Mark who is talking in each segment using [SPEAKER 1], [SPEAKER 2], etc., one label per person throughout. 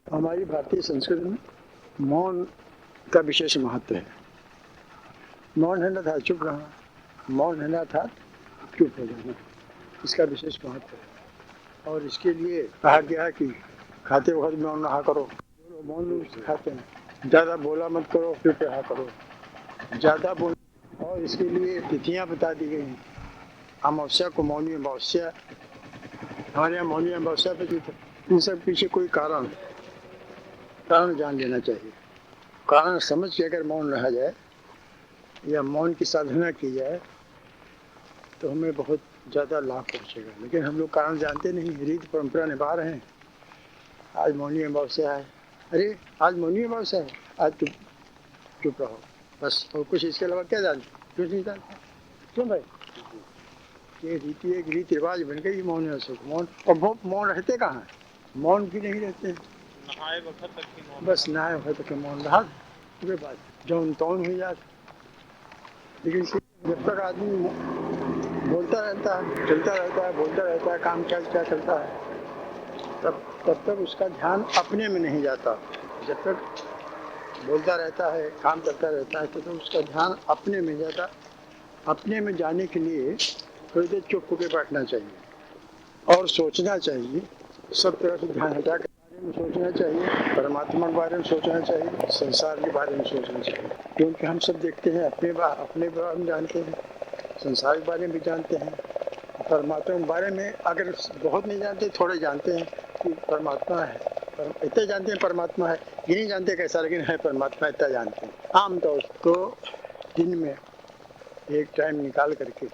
[SPEAKER 1] हमारी भारतीय संस्कृति में मौन का विशेष महत्व है। मौन रहना था चुप रहना, मौन रहना था चुप हो जाना, इसका विशेष महत्व है। और इसके लिए कहा गया है कि खाते वक्त मौन रहा करो, मौन रूप से खाते हैं, ज़्यादा बोला मत करो, चुप रहा करो, ज़्यादा बोल। और इसके लिए तिथियाँ बता दी गई हैं। अमावस्या को मौनी अमावस्या, हमारे यहाँ मौनी अमावस्या पे जो इन सब पीछे कोई कारण जान लेना चाहिए। कारण समझ के अगर मौन रहा जाए या मौन की साधना की जाए तो हमें बहुत ज़्यादा लाभ पहुँचेगा। लेकिन हम लोग कारण जानते नहीं, रीति परंपरा निभा रहे हैं। आज मौनी अमावस्या है, अरे आज मौनी अमावस्या है, आज चुप रहो बस। और कुछ इसके अलावा क्या जानते, कुछ नहीं जानते। क्यों भाई? ये रीति एक रीति रिवाज बन गई मौन अमावस्या को। मौन और मौन रहते कहाँ हैं? मौन भी नहीं रहते हैं,
[SPEAKER 2] नहाए वक्त तक ही मौन
[SPEAKER 1] बस नहाए वक्त तक मौन रहा, उसके बाद जौन तौन हो जाता। लेकिन जब तक आदमी बोलता रहता है, चलता रहता है, बोलता रहता है, काम क्या क्या करता है, तब तक उसका ध्यान अपने में नहीं जाता। जब तक बोलता रहता है, काम करता रहता है, तो उसका ध्यान अपने में जाता। अपने में जाने के लिए थोड़ी देर चुप होकर बैठना चाहिए और सोचना चाहिए। सब तरह से ध्यान हटा के बारे में सोचना चाहिए, परमात्मा के बारे में सोचना चाहिए, संसार के बारे में सोचना चाहिए। क्योंकि हम सब देखते हैं, अपने बारे में जानते हैं, संसार के बारे में भी जानते हैं, परमात्मा के बारे में अगर बहुत नहीं जानते, थोड़े जानते हैं कि परमात्मा है। इतना जानते हैं परमात्मा है, ये नहीं जानते कैसा, लेकिन है परमात्मा, इतना जानते हैं। आमतौर तो दिन में एक टाइम निकाल करके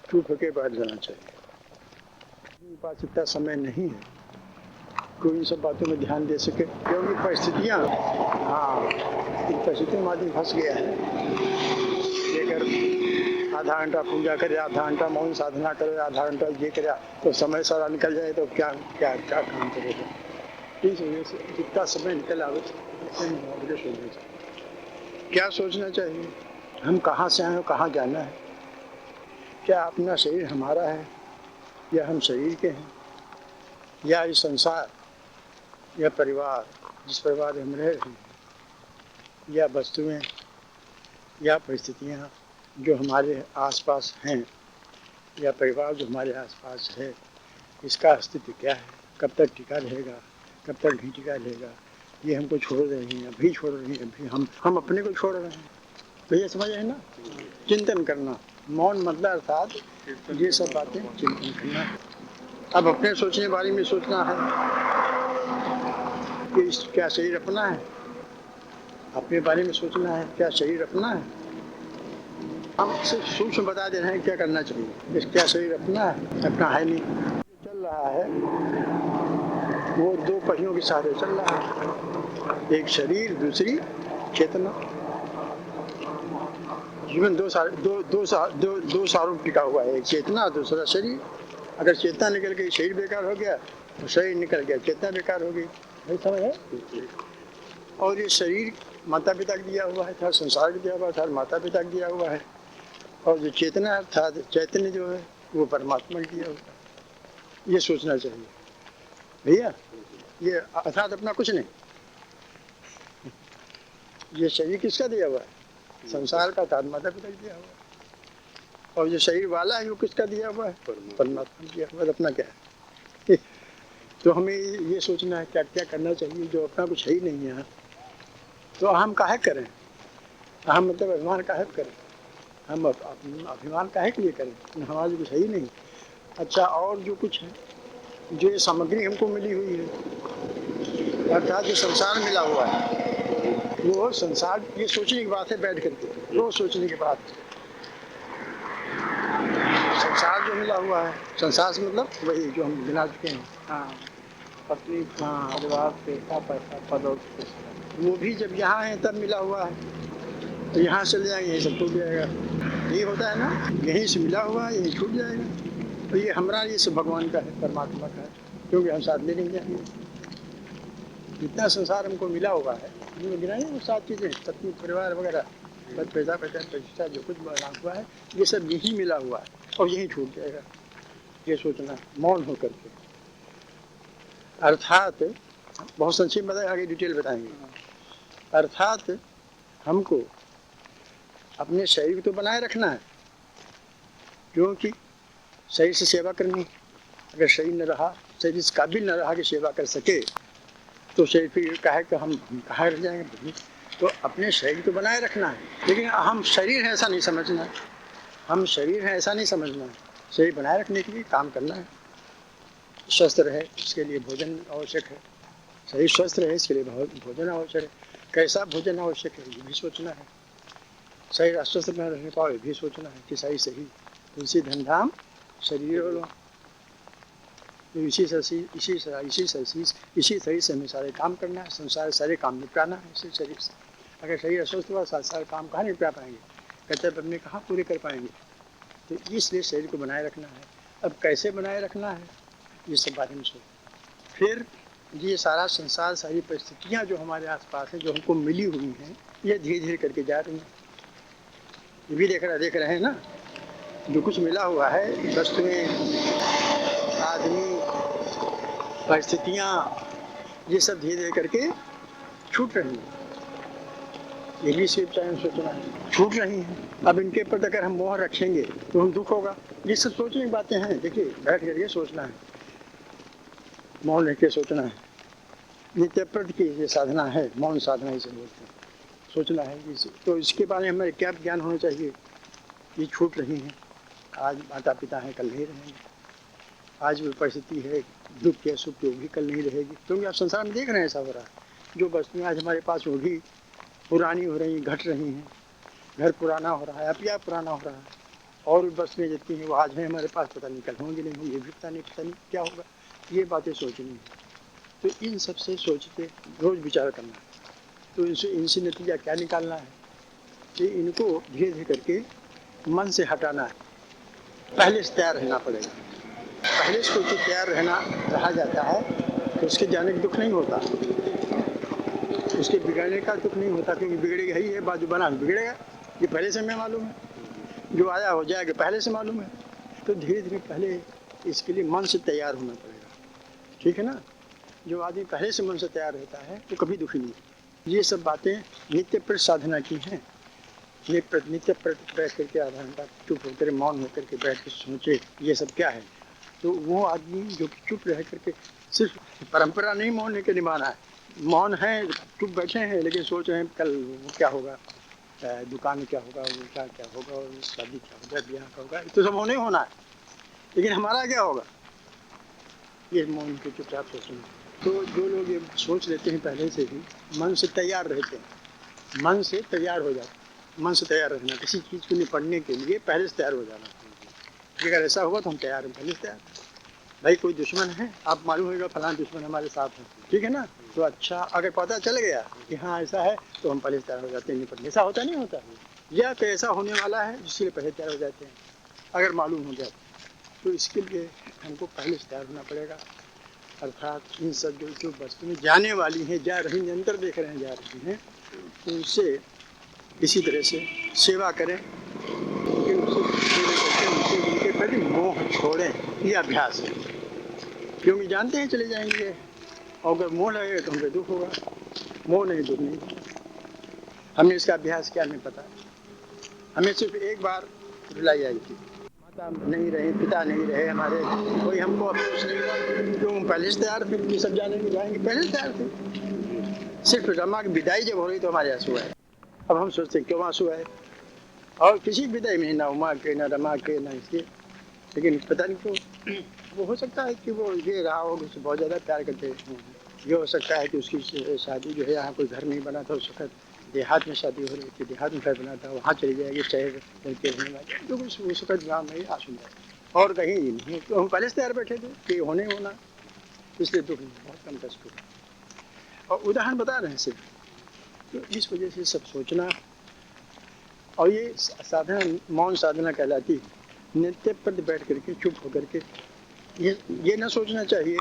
[SPEAKER 1] चुप होकर बैठ जाना चाहिए। मेरे पास इतना समय नहीं है कोई इन सब बातों में ध्यान दे सके, क्योंकि परिस्थितियाँ, हाँ, इन परिस्थितियों में आदमी फंस गया है। लेकर आधा घंटा पूजा करे, आधा घंटा मौन साधना करे, आधा घंटा ये करे, तो समय सारा निकल जाए तो क्या क्या क्या काम करेगा। इस वजह से जितना समय निकल आवे क्या सोचना चाहिए, हम कहाँ से आए और कहाँ जाना है। क्या अपना शरीर हमारा है या हम शरीर के हैं, या इस संसार या परिवार जिस परिवार में हम रह रहे हैं, या वस्तुएं या परिस्थितियाँ जो हमारे आसपास हैं, या परिवार जो हमारे आसपास है, इसका अस्तित्व क्या है, कब तक टिका रहेगा, कब तक नहीं टिका रहेगा। ये हमको छोड़ रहे हैं, अभी छोड़ रहे हैं, अभी हम अपने को छोड़ रहे हैं। तो ये समझ है ना, चिंतन करना। मौन मतलब अर्थात ये सब बातें चिंतन करना। अब अपने सोचने बारे में सोचना है कि क्या शरीर अपना है, अपने बारे में सोचना है क्या शरीर अपना है। हम सिर्फ सूक्ष्म बता दे रहे हैं क्या करना चाहिए। क्या शरीर अपना है? अपना है नहीं। चल रहा है वो दो पहियों के सहारे चल रहा है, एक शरीर, दूसरी चेतना। जीवन दो सारों टिका हुआ है, एक चेतना, दूसरा शरीर। अगर चेतना निकल गई, शरीर बेकार हो गया, तो शरीर निकल गया, चेतना बेकार हो गई। नहीं समझ है? और ये शरीर माता पिता को दिया हुआ है, था संसार को दिया हुआ था, माता पिता को दिया हुआ है। और जो चेतना था, चैतन्य जो है, वो परमात्मा को दिया हुआ है। ये सोचना चाहिए भैया। ये अर्थात अपना कुछ नहीं। ये शरीर किसका दिया हुआ है? संसार का था, माता पिता को दिया हुआ है। और जो शरीर वाला है वो किसका दिया हुआ है? परमात्मा दिया हुआ है। अपना क्या है? तो हमें ये सोचना है क्या क्या करना चाहिए, जो अपना कुछ है ही नहीं है। तो हम काहे करें? हम मतलब अभिमान काहे करें? हम अभिमान काहे के लिए करें? हमारे कुछ है ही नहीं। अच्छा, और जो कुछ है, जो ये सामग्री हमको मिली हुई है, अर्थात जो संसार मिला हुआ है, वो संसार, ये सोचने की बात है बैठ करके, रोज सोचने की बात। संसार जो मिला हुआ है, संसार से मतलब वही जो हम गिना चुके हैं। हाँ, पत्नी, हाँ, परिवार, पैसा, पद, वो भी जब यहाँ है तब मिला हुआ है। तो यहाँ चले जाएंगे, यही सब टूट जाएगा। यही होता है ना, यहीं से मिला हुआ है, यहीं छूट जाएगा। तो ये हमारा, ये सब भगवान का है, परमात्मा का है, क्योंकि हम साथ ले नहीं जाएंगे। जितना संसार हमको मिला हुआ है, जो गिनाए वो 7 चीज़ें, पत्नी, परिवार वगैरह, पैसा प्रतिष्ठा, जो कुछ बना हुआ है, ये सब यहीं मिला हुआ है और यहीं छूट जाएगा। ये सोचना मौन होकर के। अर्थात बहुत संक्षिप्त बताएं, आगे डिटेल बताएंगे। अर्थात हमको अपने शरीर को तो बनाए रखना है, क्योंकि शरीर से सेवा करनी है। अगर शरीर न रहा, शरीर इस काबिल न रहा कि सेवा कर सके, तो शरीर फिर कहे कि हम कहाँ रह जाएंगे। तो अपने शरीर को बनाए रखना है, लेकिन हम शरीर है ऐसा नहीं समझना है। हम शरीर है ऐसा नहीं समझना है। शरीर बनाए रखने के लिए काम करना है। स्वस्थ रहे इसके लिए भोजन आवश्यक है। शरीर स्वस्थ रहे इसके लिए भोजन आवश्यक है। कैसा भोजन आवश्यक है ये भी सोचना है। शरीर अस्वस्थ न रहने पाओ ये भी सोचना है कि सही सही तुलसी धनधाम शरीर लो। इसी शरीर से हमें सारे काम करना है, संसार सारे काम निपटाना है इसी शरीर से। अगर शरीर अस्वस्थ हुआ सारे काम कहाँ निपटा पाएंगे, कर्तव्य अपने कहाँ पूरे कर पाएंगे। तो इसलिए शरीर को बनाए रखना है। अब कैसे बनाए रखना है ये सब बारे में सोच। फिर ये सारा संसार, सारी परिस्थितियाँ जो हमारे आसपास हैं, जो हमको मिली हुई हैं, ये धीरे धीरे करके जा रही हैं। ये भी देख रहे हैं ना, जो कुछ मिला हुआ है, वस्तुएं, आदमी, परिस्थितियाँ, ये सब धीरे धीरे करके छूट रही हैं। ये भी सिर्फ टाइम सोचना है, छूट रही हैं। अब इनके ऊपर अगर हम मोह रखेंगे तो हम दुख होगा। ये सब सोचने की बातें हैं। देखिए, बैठ करके सोचना है, मौन रह के सोचना है। नित्य प्रत की ये साधना है, मौन साधना इसे बोलते हैं। सोचना है इसे, तो इसके बारे में हमें क्या ज्ञान होना चाहिए। ये छूट रही हैं। आज माता पिता हैं, कल नहीं रहेंगे। आज वो परिस्थिति है दुख के सुख की, भी कल नहीं रहेगी। क्योंकि आप संसार में देख रहे हैं ऐसा हो रहा है। जो वस्तुएं आज हमारे पास होगी पुरानी हो रही, घट रही हैं। घर पुराना हो रहा है, अपिया पुराना हो रहा है। और वस्तुएं जितनी हैं वो आज हैं हमारे पास, पता नहीं कल होंगी नहीं होंगी, ये भी पता नहीं क्या होगा। ये बातें सोचनी है। तो इन सब से सोचते रोज विचार करना है। तो इनसे नतीजा क्या निकालना है कि इनको धीरे धीरे करके मन से हटाना है। पहले से तैयार रहना पड़ेगा। पहले से कोई तैयार रहा जाता है तो उसके जाने का दुख नहीं होता, उसके बिगड़ने का दुख नहीं होता। क्योंकि बिगड़ेगा ही है, बाजू बना बिगड़ेगा, ये पहले से हमें मालूम है। जो आया हो जाएगा पहले से मालूम है। तो धीरे धीरे पहले इसके लिए मन से तैयार होना पड़ेगा, ठीक है ना। जो आदमी पहले से मन से तैयार रहता है तो कभी दुखी नहीं। ये सब बातें नित्य प्रत साधना की हैं। नित्य प्रत बैठ करके आधा घंटा चुप होकर, मौन होकर के बैठ के सोचे ये सब क्या है। तो वो आदमी जो चुप रह करके, सिर्फ परंपरा नहीं मौन लेकर निभाना है। मौन है, चुप बैठे हैं, लेकिन सोच रहे हैं कल वो क्या होगा, दुकान में क्या होगा, वो क्या होगा, और शादी क्या होगा, ब्याह क्या होगा। तो सब होने होना है, लेकिन हमारा क्या होगा, ये मौन के चुपचाप सोचना। तो जो लोग ये सोच लेते हैं पहले से ही, मन से तैयार रहते हैं, मन से तैयार हो जाते, मन से तैयार रहना, किसी चीज़ को निपटने के लिए पहले से तैयार हो जाना। अगर ऐसा हुआ तो हम तैयार हैं, पहले से तैयार। भाई कोई दुश्मन है, आप मालूम होगा फलाना दुश्मन हमारे साथ है, ठीक है ना। तो अच्छा, अगर पता चल गया कि हाँ ऐसा है तो हम पहले से तैयार हो जाते हैं निपटने। ऐसा होता नहीं होता, या तो ऐसा होने वाला है जिसके लिए पहले तैयार हो जाते हैं, अगर मालूम हो जाए तो इसके लिए हमको पहले से तैयार होना पड़ेगा। अर्थात इन सब जो वस्तुएं जाने वाली हैं, जा रही, निरंतर देख रहे हैं जा रही हैं, तो उनसे इसी तरह से सेवा करें कि उनके प्रति मोह छोड़ें। ये अभ्यास है, क्योंकि जानते हैं चले जाएंगे, और अगर मोह लगेगा तो हमको दुख होगा। मोह नहीं, दुख नहीं। हमने इसका अभ्यास किया, हमें पता। हमें सिर्फ एक बार रुलाई आई थी, माता नहीं रहे, पिता नहीं रहे हमारे, कोई हमको अफसोस नहीं हुआ, क्यों हम पहले से तैयार थे कि सब जाने जाएंगे, पहले से तैयार थे। सिर्फ रमा की विदाई जब हो रही तो हमारे आंसू आए। अब हम सोचते क्यों आंसू आए, और किसी विदाई में ना उमा के, ना रमा के, ना इसके, लेकिन पता नहीं क्यों। वो हो सकता है कि वो ये रहा हो कि उससे बहुत ज़्यादा प्यार करते हैं। ये हो सकता है कि उसकी शादी जो है, यहाँ कोई घर नहीं बना था उस वक्त, देहात में शादी हो रही थी, देहात में घर बना था, वहाँ चली जाएगी शहर लड़के रहने वाले, तो उस वक्त गाँव में आंसू जाए और कहीं नहीं। तो हम पहले से तैयार बैठे थे कि होने होना, इसलिए दुख नहीं, बहुत कम कष्ट हुआ। और उदाहरण बता रहे हैं सिर्फ। तो इस वजह से सब सोचना, और ये साधना मौन साधना कहलाती। नित्य प्रति बैठ करके चुप होकर के ये न सोचना चाहिए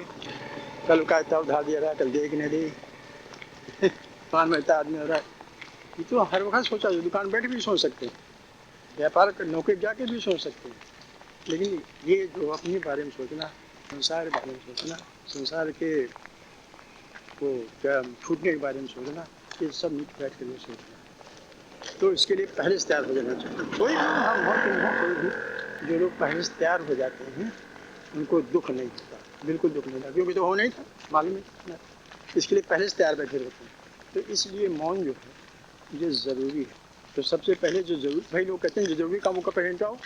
[SPEAKER 1] कल का इतना उधार दे रहा है, कल देखने दे, दुकान में इतना आदमी हो रहा है। ये तो हर वक्त सोचा, दुकान बैठ भी सोच सकते हैं, व्यापार कर नौकरी जाके भी सोच सकते हैं, लेकिन ये जो अपने बारे में सोचना, संसार के बारे में सोचना, संसार के को क्या छूटने के बारे में सोचना, ये सब नीचे बैठ कर सोचना। तो इसके लिए पहले से तैयार हो जाना चाहिए। कोई भी हम हो तुम हो कोई भी, जो लोग पहले से तैयार हो जाते हैं उनको दुख नहीं होता, बिल्कुल दुख नहीं होता, क्योंकि तो हो नहीं था मालूम है। इसके लिए पहले से तैयार बैठे रहते हैं। तो इसलिए मौन जो है ये ज़रूरी है। तो सबसे पहले जो जरूरी, भाई लोग कहते हैं जो जरूरी कामों का पहले निपटाओ,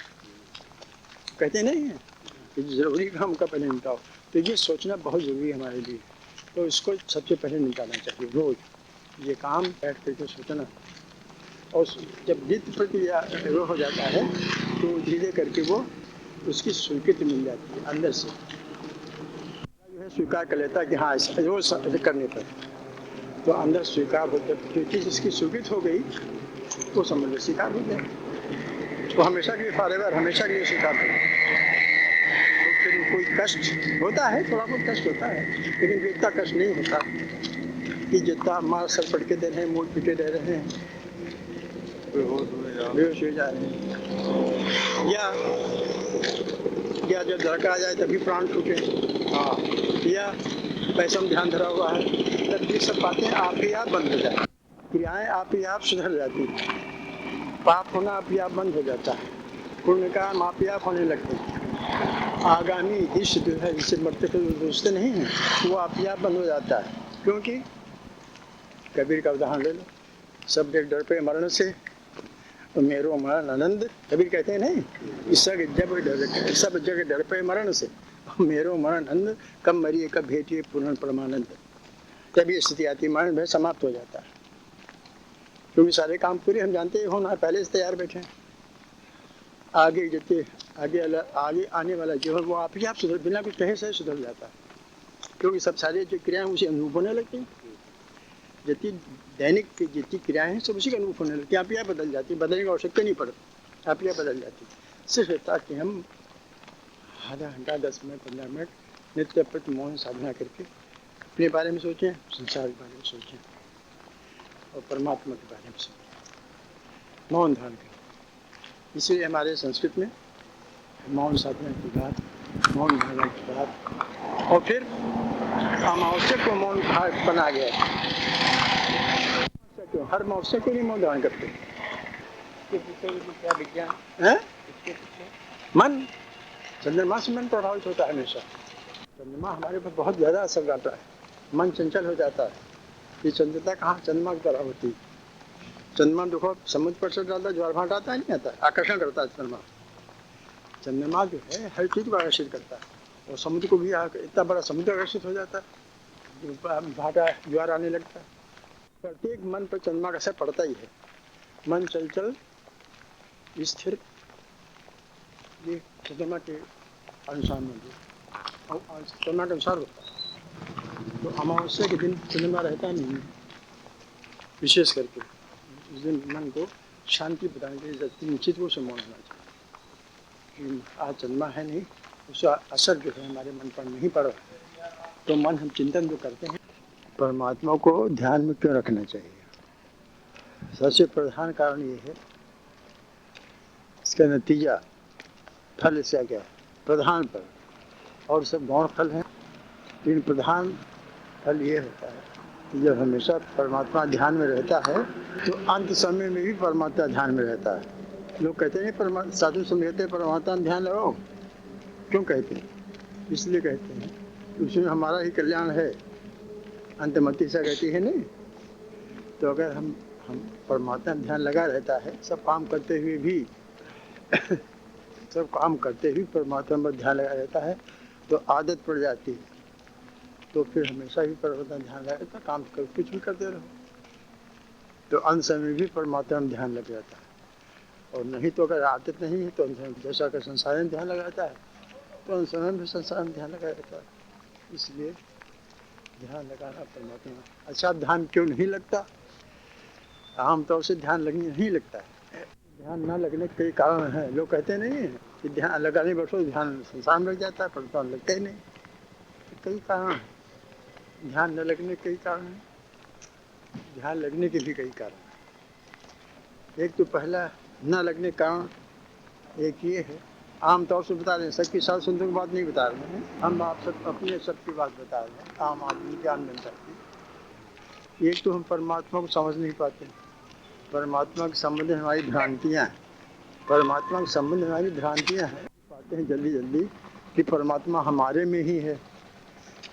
[SPEAKER 1] कहते नहीं है कि ज़रूरी काम का पहले निपटाओ। तो ये सोचना बहुत ज़रूरी है हमारे लिए। तो इसको सबसे पहले निपटाना चाहिए रोज़, ये काम बैठ करके सोचना। और जब नित्य प्रक्रिया वो हो जाता है तो धीरे करके वो उसकी स्वीकृति मिल जाती है अंदर से, जो है स्वीकार कर लेता है कि हाँ ऐसा रोज करने पर तो अंदर स्वीकार हो जाता है। जो चीज़ इसकी स्वीकृत हो गई वो समझ लो स्वीकार हो गया, तो हमेशा के लिए फॉरएवर, हमेशा के लिए स्वीकार हो गया। तो फिर कोई कष्ट होता है, थोड़ा बहुत कष्ट होता है, लेकिन इतना कष्ट नहीं होता कि जितना मार सर पट के दे रहे हैं, मूड पिटे रह रहे हैं, बेहोश हो जा रहे हैं, या जब लड़का आ जाए तभी प्राण टूटे, हाँ, या पैसा में ध्यान धरा हुआ है, तब ये सब बातें आप ही आप बंद हो जाए, क्रियाएं आप ही आप सुधर जाती हैं, पाप होना आप ही आप बंद हो जाता है, पुण्य काम आप ही आप होने लगते हैं, आगामी इष्ट जो है जिससे मरते हुए दोस्ते नहीं हैं वो आप ही आप बंद हो जाता है। क्योंकि कबीर का उदाहरण ले लो, सब डर पे मरण से तो मेरो मरण आनंद, कबीर कहते हैं नहीं, सब जग डर पे मरण से मेरो मरण आनंद, कब मरिए कब भेटिए पूर्ण परमानंद। तब ये स्थिति आती, मरण भय समाप्त हो जाता है, क्योंकि सारे काम पूरे हम जानते हैं होना, पहले से तैयार बैठे हैं। आगे जितने आगे आने वाला जीवन वो आप ही आप सुधर, बिना कुछ कहे से सुधर जाता है, क्योंकि सब सारी जो क्रियाएं उसे अनुभव होने लगती हैं। जितनी दैनिक की जितनी क्रियाएं हैं सब उसी का अनुभव होने लगती हैं, आप ही आप बदल जाती है, बदलने की आवश्यकता नहीं पड़ती, आप ही आप बदल जाती है। सिर्फ इतना कि हम आधा घंटा 10 मिनट 15 मिनट नित्य प्रति मौन साधना करके अपने बारे में सोचें, संसार के बारे में सोचें और परमात्मा के बारे में सोचें, मौन धारण करें। इसलिए हमारे संस्कृत में मौन साधना की बात, मौन धारणा की बात, और फिर अमावस्या को मौन बना गया है। हर अमावस्या को नहीं मौन धारण करते, क्या विज्ञान है, मन, चंद्रमा से मन प्रभावित होता है हमेशा। चंद्रमा हमारे पर बहुत ज़्यादा असर डालता है, मन चंचल हो जाता है। ये चंचलता कहाँ, चंद्रमा की तरह होती है। चंद्रमा देखो समुद्र पर से डालता, ज्वार भाट आता है नहीं आता, आकर्षण करता है चंद्रमा। चंद्रमा जो है हर चीज़ को आकर्षित करता है, और समुद्र को भी इतना बड़ा समुद्र आकर्षित हो जाता है, भाटा ज्वार आने लगता है। प्रत्येक मन पर चंद्रमा का असर पड़ता ही है। मन चंचल स्थिर ये चंद्रमा के अनुसार में और चंद्रमा के अनुसार होता है। तो अमावस्या के दिन चंद्रमा रहता नहीं, विशेष करके उस दिन मन को शांति प्रदान के लिए निश्चित रूप से मौन होना चाहिए। आज चंद्रमा है नहीं, उसका असर जो है हमारे मन पर नहीं पड़ रहा, तो मन हम चिंतन जो करते हैं, परमात्मा को ध्यान में क्यों रखना चाहिए। सबसे प्रधान कारण ये है, इसका नतीजा फल इसका क्या है, प्रधान फल, और सब गौण फल हैं, लेकिन प्रधान फल ये होता है कि जब हमेशा परमात्मा ध्यान में रहता है तो अंत समय में भी परमात्मा ध्यान में रहता है। लोग कहते हैं साधु समझते हैं परमात्मा ध्यान लगाओ, क्यों कहते हैं, इसलिए कहते हैं कि उसमें हमारा ही कल्याण है, अंतमति सा कहती है नहीं। तो अगर हम परमात्मा ध्यान लगा रहता है, सब काम करते हुए भी सब काम करते हुए परमात्मा पर ध्यान लगा रहता है, तो आदत पड़ जाती है, तो फिर हमेशा ही परमात्मा ध्यान लगा रहता है, काम कर कुछ भी करते रहो, तो अंत समय भी परमात्मा में ध्यान लग जाता है। और नहीं तो अगर आदत नहीं है तो जैसा अगर संसार में ध्यान लगाता है तो अंत समय भी संसार में ध्यान लगा रहता है। इसलिए ध्यान लगाना परमात्मा। अच्छा, ध्यान क्यों नहीं लगता, आमतौर से ध्यान लगने नहीं लगता है। ध्यान न लगने के कई कारण हैं। लोग कहते नहीं है कि ध्यान लगाने बैठो ध्यान संसार में लग जाता है, पर ध्यान लगता ही नहीं। कई कारण हैं, ध्यान न लगने के कई कारण हैं, ध्यान लगने के भी कई कारण हैं। एक तो पहला न लगने का कारण एक ये है, आमतौर से बता रहे हैं, सबकी साथ सुनने की बात नहीं बता रहे हैं हम, आप सब अपने सबकी बात बता रहे हैं, आम आदमी ज्ञान जनता की। एक तो हम परमात्मा को समझ नहीं पाते, परमात्मा के संबंध में हमारी भ्रांतियाँ हैं, परमात्मा के संबंध में हमारी भ्रांतियाँ हैं, पाते हैं जल्दी जल्दी कि परमात्मा हमारे में ही है।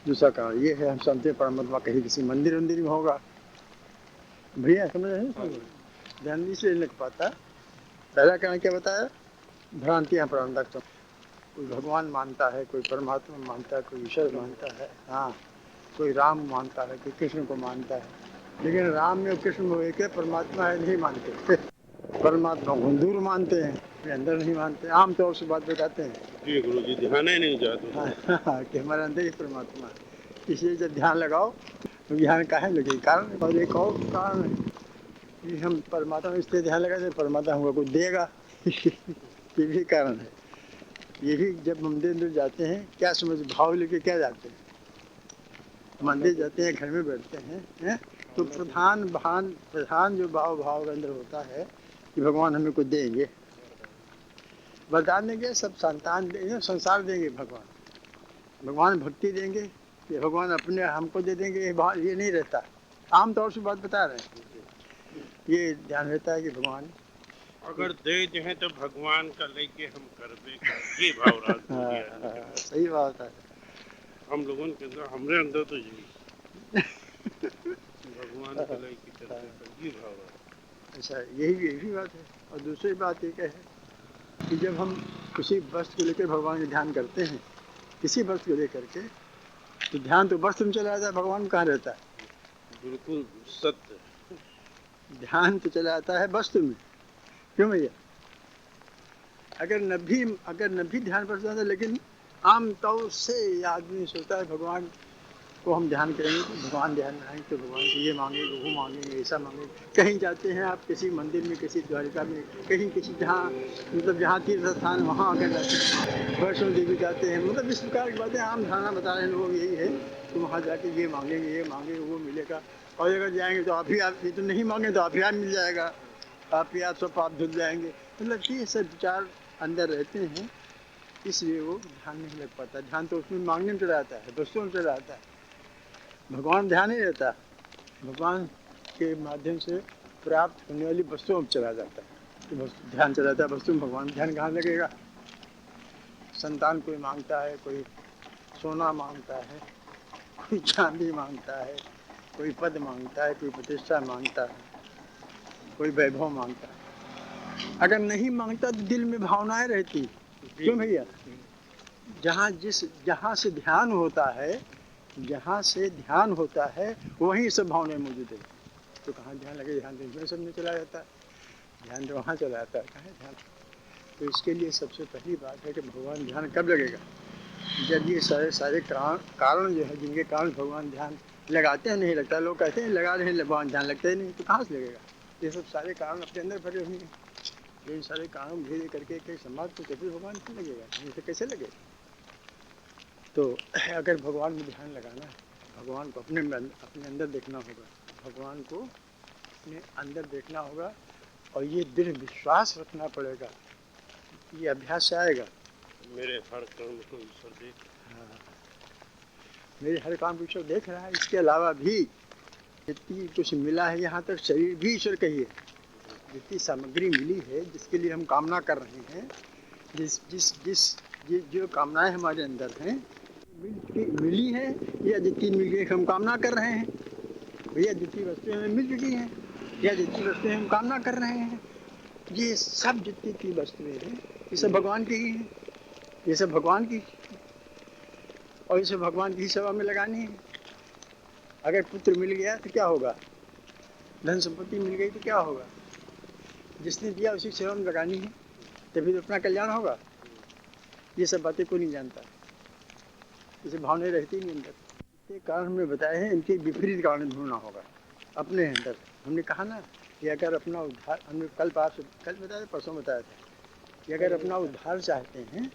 [SPEAKER 1] दूसरा कारण ये है, हम समझते हैं परमात्मा कहीं किसी मंदिर वंदिर में होगा। भैया समझ रहे हैं, ध्यान इसलिए नहीं पाता। पहला कारण क्या बताया, भ्रांतियाँ परमात्मा, कोई भगवान मानता है, कोई परमात्मा मानता है, कोई ईश्वर मानता है, हाँ कोई राम मानता है, कोई कृष्ण को मानता है, लेकिन राम में कृष्ण में एक है, परमात्मा है नहीं मानते। परमात्मा को दूर मानते हैं, अंदर नहीं मानते, आमतौर से बात बताते हैं।
[SPEAKER 2] जी गुरु जी, ध्यान ही नहीं जाता।
[SPEAKER 1] हाँ, कि हमारे अंदर ही परमात्मा है। इसलिए जब ध्यान लगाओ तो ध्यान काहे लगे, कारण और एक और कारण है कि हम परमात्मा में इसलिए ध्यान लगाते, परमात्मा हमको कुछ देगा। ये भी कारण है। ये भी जब मंदिर अंदर जाते हैं, क्या समझ भाव लेके क्या जाते हैं, मंदिर जाते हैं, घर में बैठते हैं, तो प्रधान जो भाव के अंदर होता है कि भगवान हमें कुछ देंगे, वरदान देंगे, सब संतान देंगे, संसार देंगे, भगवान भक्ति देंगे, ये भगवान अपने हमको दे देंगे, ये नहीं रहता। आमतौर से बात बता रहे हैं, ये ध्यान रहता है कि भगवान
[SPEAKER 2] अगर दे दें तो भगवान का लेके हम करबे, ये भाव राज हो गया।
[SPEAKER 1] सही बात है।
[SPEAKER 2] हम लोगों के अंदर, हमारे अंदर तो यही भगवान का लेके करबे का ये भाव है।
[SPEAKER 1] अच्छा, यही बात है। और दूसरी बात एक है कि जब हम किसी वस्तु को लेकर भगवान का ध्यान करते हैं, किसी वस्तु को लेकर के, तो ध्यान तो वस्तु में चला जाता है, भगवान कहाँ रहता है?
[SPEAKER 2] बिल्कुल सत्य।
[SPEAKER 1] ध्यान तो चला जाता है वस्तु में। क्यों भैया? अगर न भी ध्यान पर जाता, लेकिन आम तौर से आदमी सोचता है भगवान को हम ध्यान करेंगे तो भगवान ध्यान में आएंगे, तो भगवान से ये मांगेंगे, वो मांगेंगे, ऐसा मांगेंगे। कहीं जाते हैं आप किसी मंदिर में, किसी द्वारिका में, कहीं किसी जहाँ मतलब जहाँ तीर्थ स्थान, वहाँ अगर जाते हैं, वैष्णो देवी जाते हैं, मतलब इस प्रकार की बातें आम धारणा बता रहे हैं लोग, यही है तो वहाँ जाके ये मांगेंगे वो मिलेगा। और अगर जाएंगे तो आप ये तो नहीं मांगे तो आप मिल जाएगा, आप सब पाप धुल जाएंगे। मतलब ये सब विचार अंदर रहते हैं, इसलिए वो ध्यान नहीं लग पाता। ध्यान तो उसमें मांगने में चला आता है, वस्तुओं में चला आता है, भगवान ध्यान नहीं रहता, भगवान के माध्यम से प्राप्त होने वाली वस्तुओं में चला जाता है। तो ध्यान चला जाता है वस्तु में, भगवान ध्यान कहाँ लगेगा? संतान कोई मांगता है, कोई सोना मांगता है, कोई चांदी मांगता है, कोई पद मांगता है, कोई प्रतिष्ठा मांगता है, कोई वैभव मांगता है। अगर नहीं मांगता तो दिल में भावनाएं रहती। क्यों भैया? जहाँ से ध्यान होता है वहीं सब भावनाएं मौजूद है। तो कहाँ ध्यान लगे? ध्यान तो सब में चला जाता है, ध्यान तो वहाँ चला जाता है, कहाँ ध्यान? तो इसके लिए सबसे पहली बात है कि भगवान ध्यान कब लगेगा? जब ये सारे कारण जो है, जिनके कारण भगवान ध्यान लगाते हैं नहीं लगता। लोग कहते हैं लगा रहे हैं, भगवान ध्यान लगता ही नहीं, तो कहाँ से लगेगा? ये सब सारे कारण अपने अंदर भरे हुए हैं। ये सारे कारण धीरे करके एक समाज को तभी भगवान क्यों लगेगा, नहीं तो कैसे लगेगा? तो अगर भगवान में ध्यान लगाना है, भगवान को अपने अंदर देखना होगा, भगवान को अपने अंदर देखना होगा, और ये दृढ़ विश्वास रखना पड़ेगा। ये अभ्यास से आएगा।
[SPEAKER 2] मेरे हर कर्म को ईश्वर देख,
[SPEAKER 1] हाँ, मेरे हर काम को ईश्वर देख रहा है। इसके अलावा भी जितनी कुछ मिला है यहाँ तक, शरीर भी ईश्वर का ही है। जितनी सामग्री मिली है, जिसके लिए हम कामना कर रहे हैं, जो कामनाएं हमारे अंदर हैं मिली है, या जितनी मिल गई हम कामना कर रहे हैं, भैया जितनी वस्तुएं हमें मिल चुकी हैं या जितनी वस्तुएं हम कामना कर रहे हैं, ये सब जितनी वस्तुएं हैं ये सब भगवान की ही हैं, ये सब भगवान की, और इसे भगवान की सेवा में लगानी है। अगर पुत्र मिल गया तो क्या होगा, धन संपत्ति मिल गई तो क्या होगा, जिसने दिया उसी सेवा में लगानी है, तभी तो अपना कल्याण होगा। ये सब बातें कोई नहीं जानता, इसे भावनाएं रहती नहीं अंदर। ये कारण हमने बताए हैं, इनके विपरीत कारण ढूंढना होगा अपने अंदर। हमने कहा ना कि अगर अपना उद्धार, हमने कल बताया, परसों बताया था कि अगर अपना उद्धार चाहते हैं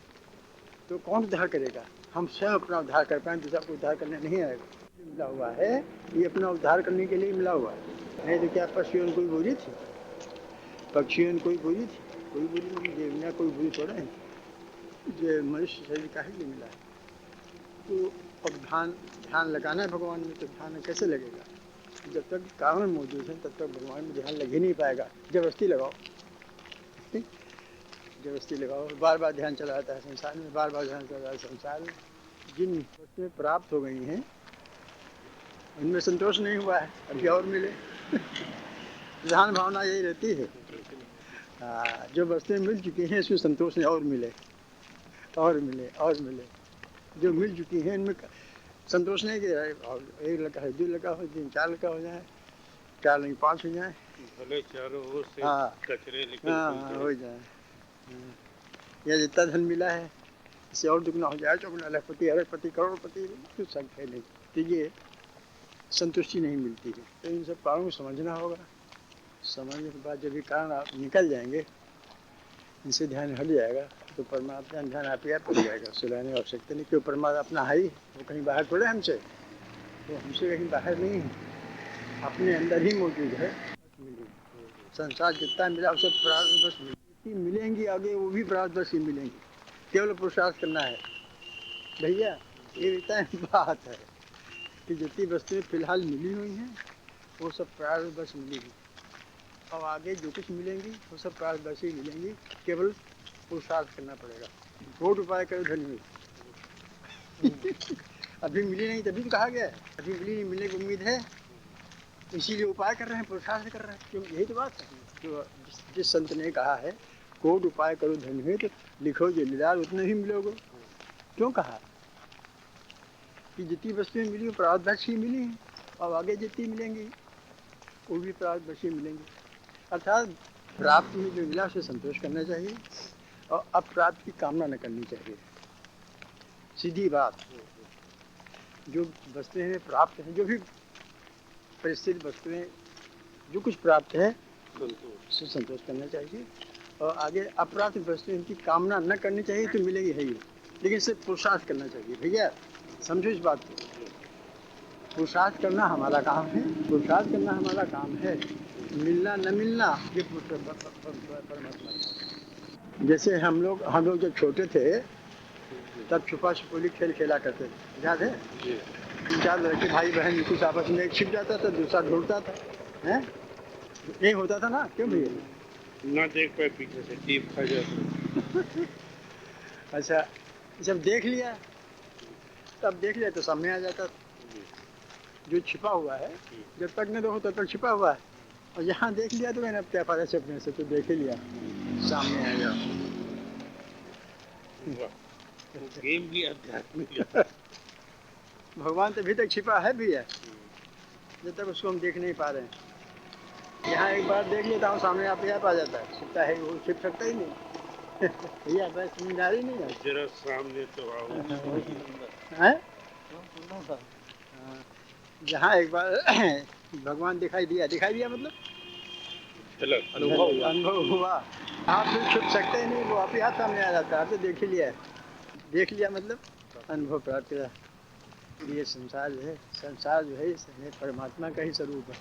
[SPEAKER 1] तो कौन उद्धार करेगा? हम स्वयं अपना उद्धार कर पाएँ, दूसरा को उद्धार करने नहीं आएगा। मिला हुआ है ये अपना उद्धार करने के लिए मिला हुआ है। नहीं तो क्या पक्षियों ने कोई बोली थी? पक्षियों ने कोई बोली थी? कोई बोली नहीं, देवना कोई बोली थोड़ा है। जो मनुष्य शरीर का ही मिला है। तो अब ध्यान लगाना है भगवान में, तो ध्यान कैसे लगेगा? जब तक कारण मौजूद है तब तक भगवान में ध्यान लग ही नहीं पाएगा। जबरदस्ती लगाओ, जबरदस्ती लगाओ, बार बार ध्यान चला जाता है संसार में, बार बार ध्यान चला जाता है संसार में। जिन वस्तुएं प्राप्त हो गई हैं उनमें संतोष नहीं हुआ है, अभी और मिले। प्रधान भावना यही रहती है। जो वस्तुएं मिल चुकी हैं इसमें संतोष नहीं, और मिले और मिले और मिले। जो मिल चुकी हैं इनमें संतोष नहीं कि एक लड़का है, 2 लड़का हो, 3 4 लड़का हो जाए, 4 नहीं 5 हो जाए,
[SPEAKER 2] भले चारों ओर से कचरे लेकिन
[SPEAKER 1] हो जाए। या जितना धन मिला है इससे और दुगना हो जाए, चौगुना, लखपति, अरबपति, करोड़पति, कुछ संख्या नहीं। तो ये संतुष्टि नहीं मिलती है। तो इन सब कारणों को समझना होगा। समझने के बाद जब ये कारण आप निकल जाएंगे, इनसे ध्यान हट जाएगा, तो परमात्मा ध्यान आप ही आप हो जाएगा। सुलाने की आवश्यकता नहीं, क्यों परमात्मा अपना है ही, वो कहीं बाहर थोड़े हमसे, वो हमसे कहीं बाहर नहीं है, अपने अंदर ही मौजूद है। संसार जितना मिला उसे प्रारब्ध बस मिलेंगी, आगे वो भी प्रारब्ध बस ही मिलेंगी। केवल पुरुषार्थ करना है भैया। ये इतना बात है कि जितनी वस्तुएं फिलहाल मिली हुई हैं वो सब प्रारब्ध बस मिलेगी, और आगे जो कुछ मिलेंगी वो सब प्रारब्ध बस ही मिलेंगी। केवल पुरुषार्थ करना पड़ेगा। कोट उपाय करो धन हुई। अभी मिली नहीं तभी तो कहा गया है, अभी मिली नहीं, मिलने की उम्मीद है, इसीलिए उपाय कर रहे हैं, पुरुषार्थ कर रहे हैं। क्यों, यही तो बात है जो जिस संत ने कहा है, कोट उपाय करो धन हुई, तो लिखो जो लीलार उतने ही मिलोगे। क्यों कहा कि जितनी वस्तुएं मिली वो प्रारब्ध ही मिली हैं, और आगे जितनी मिलेंगी वो भी प्रारब्ध ही मिलेंगी। अर्थात प्राप्त में जो मिला उसे संतोष करना चाहिए, और अप्राप्त की कामना न करनी चाहिए। सीधी बात। जो वस्तुएं हमें प्राप्त हैं, जो भी परिस्थिति वस्तुएं जो कुछ प्राप्त है उससे संतोष करना चाहिए, और आगे अप्राप्त वस्तुएं इनकी कामना न करनी चाहिए, तो मिलेगी है ही, लेकिन सिर्फ पुरुषार्थ करना चाहिए। भैया समझो इस बात को, पुरुषार्थ करना हमारा काम है, पुरुषार्थ करना हमारा काम है। मिलना न मिलना ये परमात्मा। जैसे हम लोग जब छोटे थे तब छुपा छुपौली खेल खेला करते थे, याद है? 3-4 लड़के भाई बहन कुछ आपस में, एक छिप जाता था दूसरा ढूंढता था, हैं? यही होता था ना, क्यों भैया?
[SPEAKER 2] ना देख पाए पीछे से टीप खा जाता।
[SPEAKER 1] अच्छा, जब देख लिया तो सामने आ जाता था जो छिपा हुआ है। जब तक न देखो तब तक छिपा हुआ है, और यहाँ देख लिया तो मैंने अब क्या फायदा छिपने से, तो देख ही लिया, सामने आ गया।
[SPEAKER 2] गेम भी आध्यात्मिक।
[SPEAKER 1] भगवान तो अभी तक छिपा है भी है, जब तक उसको हम देख नहीं पा रहे हैं। यहाँ एक बार देख लेता हूँ, सामने आप आ जाता है, छिपता है वो, छिप सकता ही नहीं। भैया बस समझदारी नहीं है।
[SPEAKER 2] जरा सामने तो आओ।
[SPEAKER 1] हैं? जहाँ एक बार भगवान दिखाई दिया मतलब अनुभव हुआ। आप तो छुप सकते ही नहीं, वो आप ही हाथ सामने आ जाता है, आप तो देख लिया मतलब अनुभव प्राप्त किया। ये संसार जो है ये परमात्मा का ही स्वरूप है।